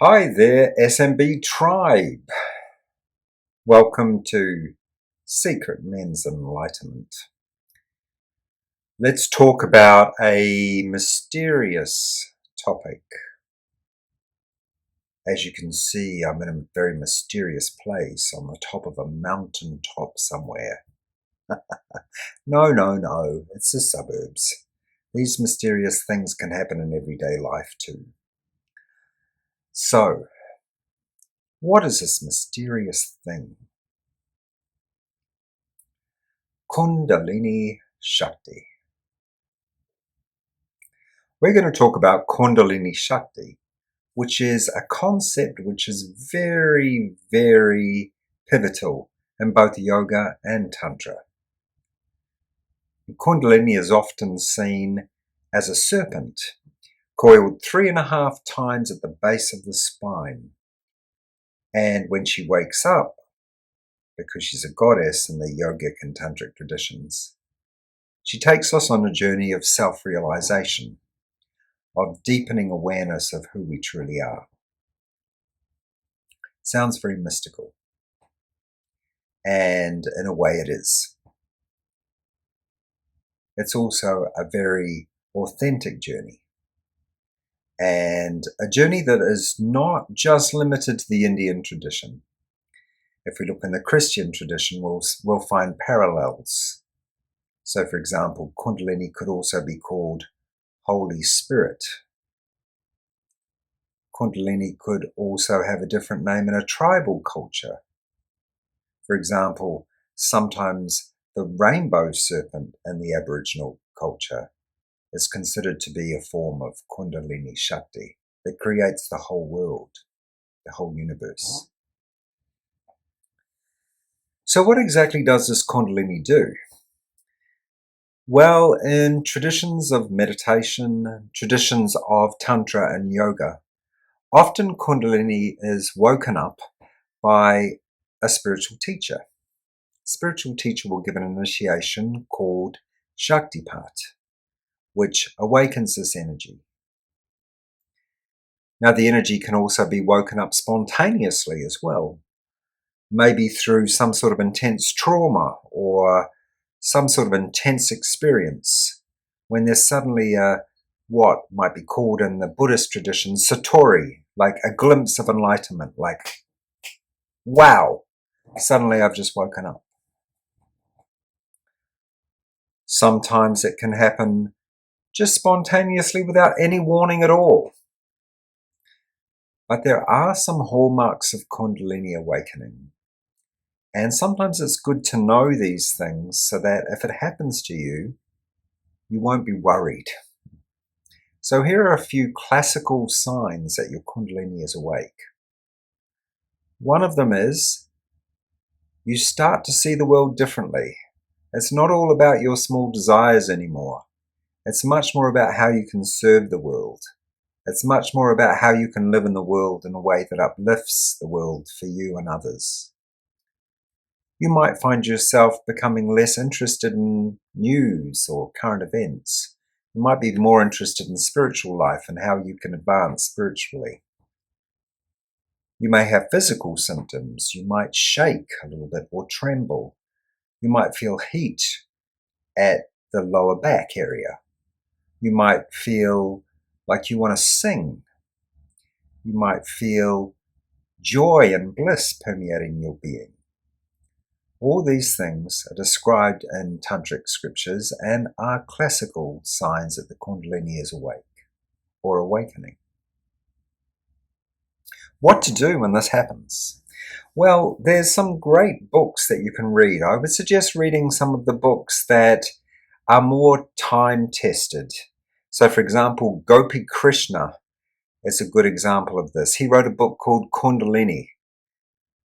Hi there, SMB tribe. Welcome to Secret Men's Enlightenment. Let's talk about a mysterious topic. As you can see, I'm in a very mysterious place on the top of a mountain top somewhere. No, it's the suburbs. These mysterious things can happen in everyday life too. So, what is this mysterious thing? Kundalini Shakti. We're going to talk about Kundalini Shakti, which is a concept which is very, very pivotal in both yoga and Tantra. Kundalini is often seen as a serpent, coiled 3.5 times at the base of the spine. And when she wakes up, because she's a goddess in the yogic and tantric traditions, she takes us on a journey of self-realization, of deepening awareness of who we truly are. Sounds very mystical. And in a way it is. It's also a very authentic journey. And a journey that is not just limited to the Indian tradition. If we look in the Christian tradition, we'll find parallels. So for example, Kundalini could also be called Holy Spirit. Kundalini could also have a different name in a tribal culture. For example, sometimes the rainbow serpent in the Aboriginal culture is considered to be a form of Kundalini Shakti that creates the whole world, the whole universe. So what exactly does this Kundalini do? Well, in traditions of meditation, traditions of Tantra and Yoga, often Kundalini is woken up by a spiritual teacher. A spiritual teacher will give an initiation called Shaktipat, which awakens this energy. Now, the energy can also be woken up spontaneously as well, maybe through some sort of intense trauma or some sort of intense experience when there's suddenly what might be called in the Buddhist tradition satori, like a glimpse of enlightenment, like, wow, suddenly I've just woken up. Sometimes it can happen just spontaneously without any warning at all. But there are some hallmarks of Kundalini awakening. And sometimes it's good to know these things so that if it happens to you, you won't be worried. So here are a few classical signs that your Kundalini is awake. One of them is you start to see the world differently. It's not all about your small desires anymore. It's much more about how you can serve the world. It's much more about how you can live in the world in a way that uplifts the world for you and others. You might find yourself becoming less interested in news or current events. You might be more interested in spiritual life and how you can advance spiritually. You may have physical symptoms. You might shake a little bit or tremble. You might feel heat at the lower back area. You might feel like you want to sing. You might feel joy and bliss permeating your being. All these things are described in tantric scriptures and are classical signs that the Kundalini is awake or awakening. What to do when this happens? Well, there's some great books that you can read. I would suggest reading some of the books that are more time-tested. So, for example, Gopi Krishna is a good example of this. He wrote a book called Kundalini,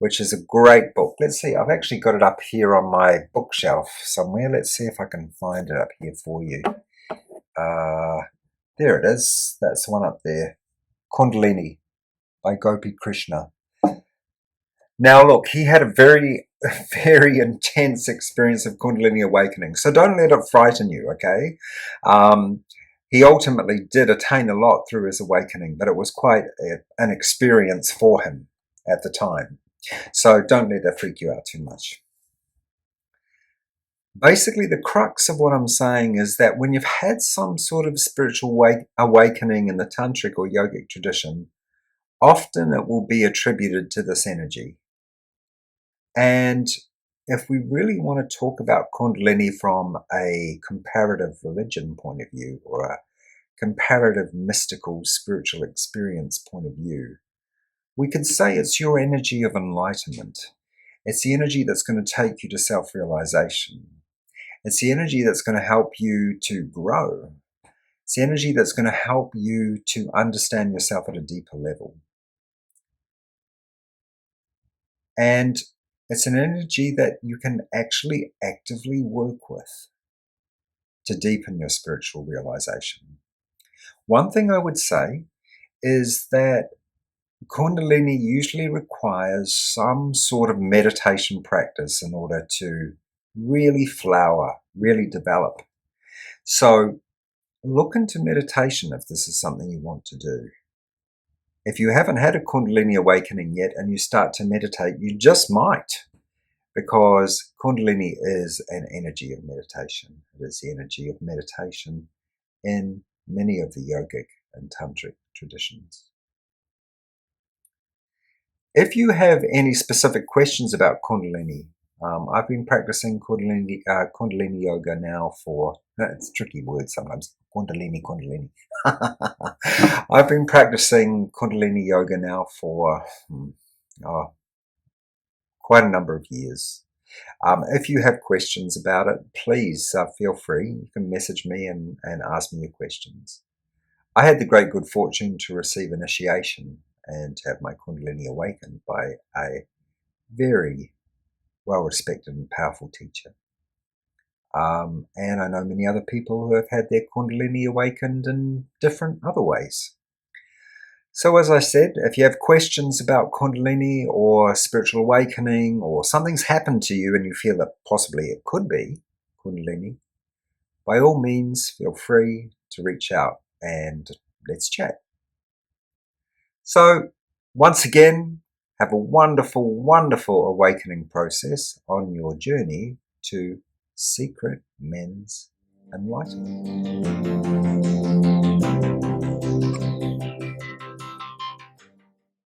which is a great book. Let's see, I've actually got it up here on my bookshelf somewhere. Let's see if I can find it up here for you. There it is. That's the one up there. Kundalini by Gopi Krishna. Now look, he had a very, very intense experience of Kundalini awakening. So don't let it frighten you, okay? He ultimately did attain a lot through his awakening, but it was quite an experience for him at the time. So don't let that freak you out too much. Basically, the crux of what I'm saying is that when you've had some sort of spiritual awakening in the tantric or yogic tradition, often it will be attributed to this energy. And if we really want to talk about Kundalini from a comparative religion point of view, or a comparative mystical spiritual experience point of view, we could say it's your energy of enlightenment. It's the energy that's going to take you to self-realization. It's the energy that's going to help you to grow. It's the energy that's going to help you to understand yourself at a deeper level. And it's an energy that you can actually actively work with to deepen your spiritual realization. One thing I would say is that Kundalini usually requires some sort of meditation practice in order to really flower, really develop. So look into meditation if this is something you want to do. If you haven't had a Kundalini awakening yet and you start to meditate, you just might, because Kundalini is an energy of meditation. It is the energy of meditation in many of the yogic and tantric traditions. If you have any specific questions about Kundalini, I've been practicing Kundalini Yoga now for, it's a tricky word sometimes, Kundalini. I've been practicing Kundalini Yoga now for quite a number of years. If you have questions about it, please feel free. You can message me and ask me your questions. I had the great good fortune to receive initiation and to have my Kundalini awakened by a very well-respected and powerful teacher. And I know many other people who have had their Kundalini awakened in different other ways. So as I said, if you have questions about Kundalini or spiritual awakening, or something's happened to you and you feel that possibly it could be Kundalini, by all means feel free to reach out and let's chat. So once again, have a wonderful, wonderful awakening process on your journey to secret men's enlightenment.